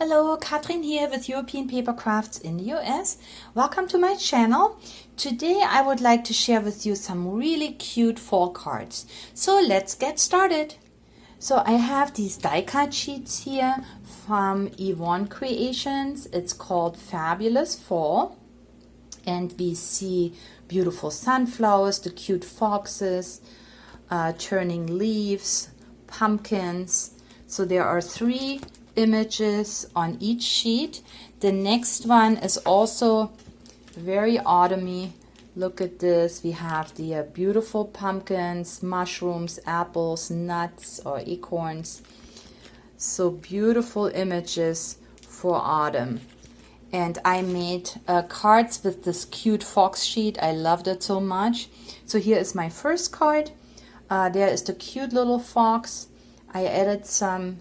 Hello, Katrin here with European Papercrafts in the US. Welcome to my channel. Today I would like to share with you some really cute fall cards. So let's get started. So I have these die cut sheets here from Yvonne Creations. It's called Fabulous Fall. And we see beautiful sunflowers, the cute foxes, turning leaves, pumpkins. So there are 3 images on each sheet. The next one is also very autumny. Look at this. We have the beautiful pumpkins, mushrooms, apples, nuts or acorns. So beautiful images for autumn. And I made cards with this cute fox sheet. I loved it so much. So here is my first card. There is the cute little fox. I added some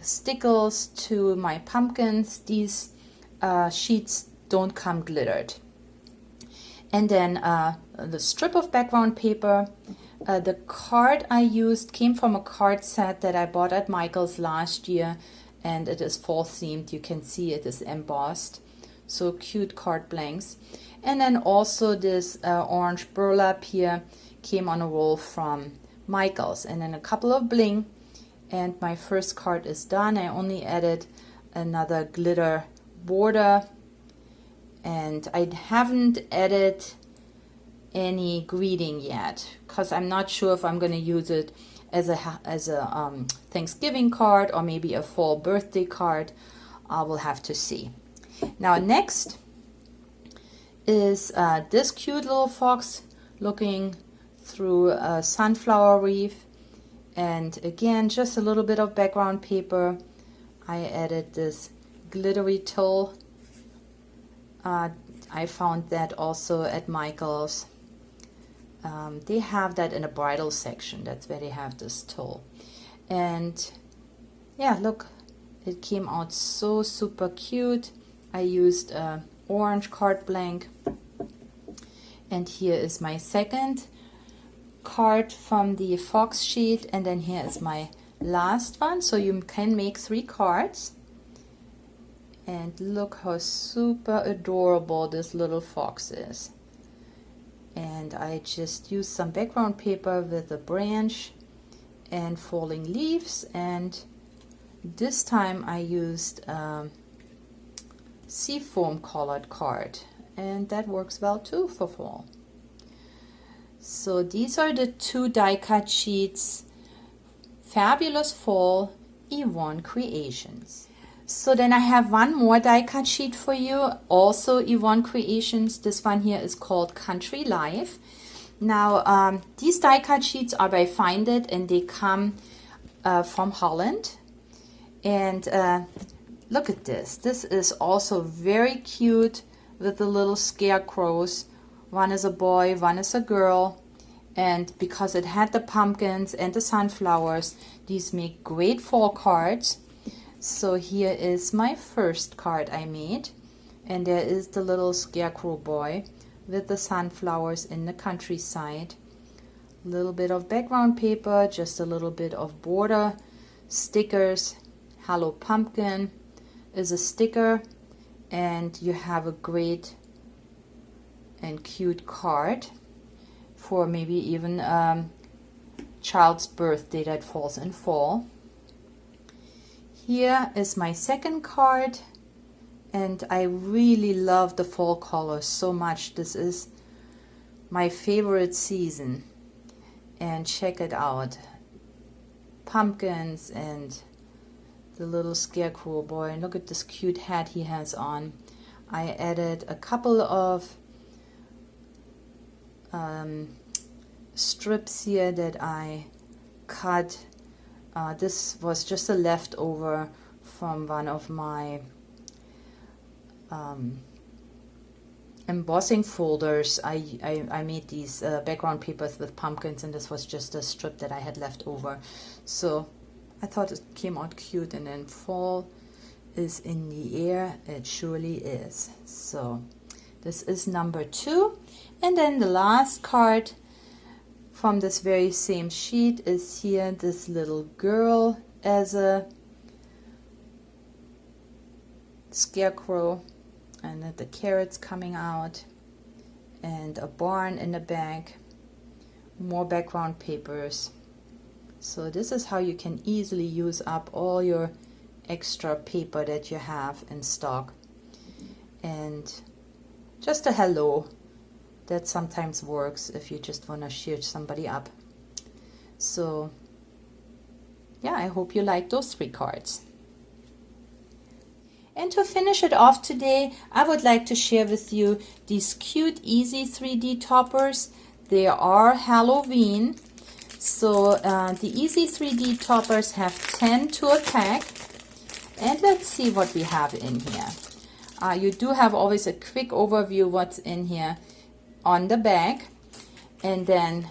stickles to my pumpkins. These sheets don't come glittered. And then the strip of background paper. The card I used came from a card set that I bought at Michael's last year, and it is fall themed. You can see it is embossed. So cute card blanks. And then also this orange burlap here came on a roll from Michael's, and then a couple of bling. And my first card is done. I only added another glitter border, and I haven't added any greeting yet because I'm not sure if I'm going to use it as a Thanksgiving card or maybe a fall birthday card. I will have to see. Now next is this cute little fox looking through a sunflower wreath. And again, just a little bit of background paper. I added this glittery tulle. I found that also at Michael's. They have that in a bridal section. That's where they have this tulle. And yeah, look, it came out so super cute. I used orange card blank. And here is my second card from the fox sheet, and then here is my last one. So you can make 3 cards, and look how super adorable this little fox is. And I just used some background paper with a branch and falling leaves, and this time I used seafoam colored card, and that works well too for fall. So these are the 2 die cut sheets, Fabulous Fall, Yvonne Creations. So then I have one more die cut sheet for you, also Yvonne Creations. This one here is called Country Life. Now these die cut sheets are by Find It, and they come from Holland. And look at this. This is also very cute with the little scarecrows. One is a boy, one is a girl, and because it had the pumpkins and the sunflowers, these make great fall cards. So here is my first card I made, and there is the little scarecrow boy with the sunflowers in the countryside. A little bit of background paper, just a little bit of border, stickers. Hello Pumpkin is a sticker, and you have a great and cute card for maybe even child's birthday that falls in fall. Here is my second card, and I really love the fall colors so much. This is my favorite season, and check it out. Pumpkins and the little scarecrow boy. Look at this cute hat he has on. I added a couple of strips here that I cut. This was just a leftover from one of my embossing folders. I made these background papers with pumpkins, and this was just a strip that I had left over. So I thought it came out cute, and then fall is in the air. It surely is. So this is number 2. And then the last card from this very same sheet is here, this little girl as a scarecrow, and the carrots coming out, and a barn in the back, more background papers. So this is how you can easily use up all your extra paper that you have in stock. And just a hello, that sometimes works if you just want to cheer somebody up. So yeah, I hope you like those 3 cards. And to finish it off today, I would like to share with you these cute, easy 3D toppers. They are Halloween. So the easy 3D toppers have 10 to a pack. And let's see what we have in here. You do have always a quick overview what's in here on the back. And then,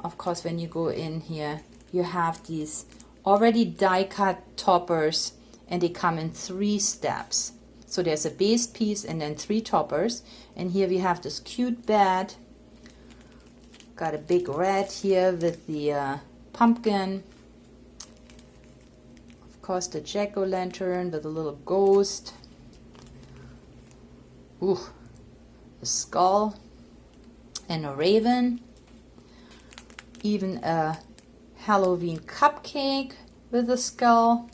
of course, when you go in here, you have these already die-cut toppers, and they come in 3 steps. So there's a base piece and then 3 toppers. And here we have this cute bat. Got a big red here with the pumpkin. Of course, the jack-o'-lantern with a little ghost. Ooh, a skull and a raven. Even a Halloween cupcake with a skull.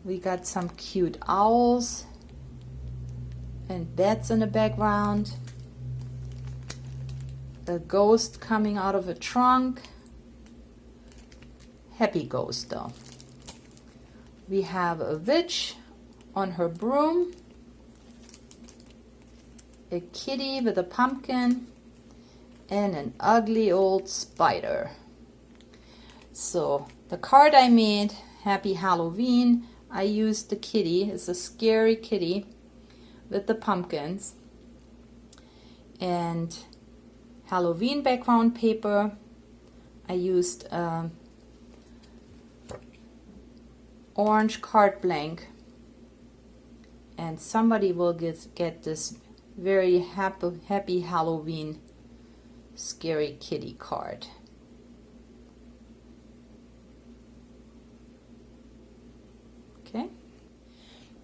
We got some cute owls and bats in the background. A ghost coming out of a trunk. Happy ghost though. We have a witch on her broom. A kitty with a pumpkin. And an ugly old spider. So the card I made, Happy Halloween, I used the kitty. It's a scary kitty with the pumpkins. And Halloween background paper. I used orange card blank. And somebody will get this very happy Halloween scary kitty card. Okay.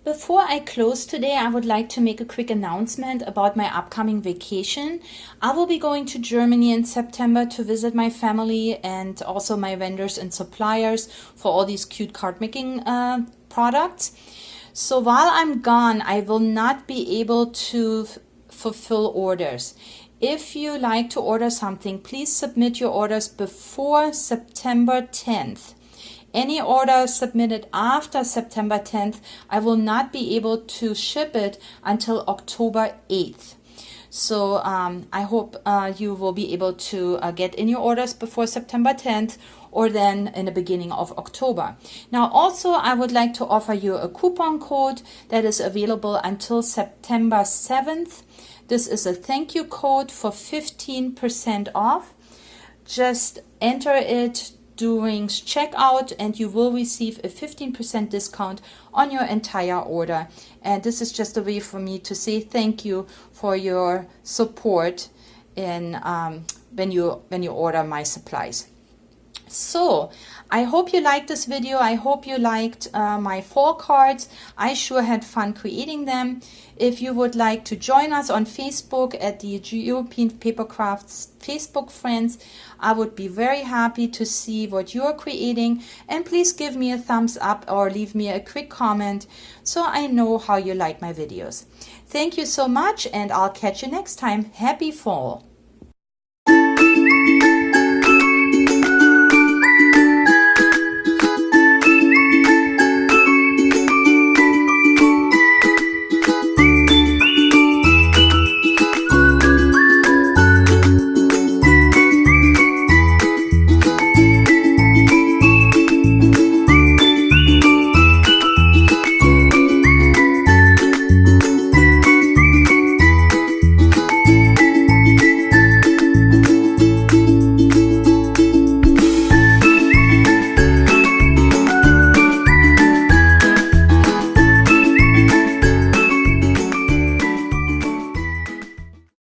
Before I close today, I would like to make a quick announcement about my upcoming vacation. I will be going to Germany in September to visit my family and also my vendors and suppliers for all these cute card making products. So while I'm gone, I will not be able to fulfill orders. If you like to order something, please submit your orders before September 10th. Any order submitted after September 10th, I will not be able to ship it until October 8th. So I hope you will be able to get in your orders before September 10th or then in the beginning of October. Now also I would like to offer you a coupon code that is available until September 7th. This is a thank you code for 15% off. Just enter it during checkout and you will receive a 15% discount on your entire order. And this is just a way for me to say thank you for your support in when you order my supplies. So I hope you liked this video. I hope you liked my fall cards. I sure had fun creating them. If you would like to join us on Facebook at the European Papercrafts Facebook friends, I would be very happy to see what you're creating, and please give me a thumbs up or leave me a quick comment so I know how you like my videos. Thank you so much, and I'll catch you next time. Happy fall!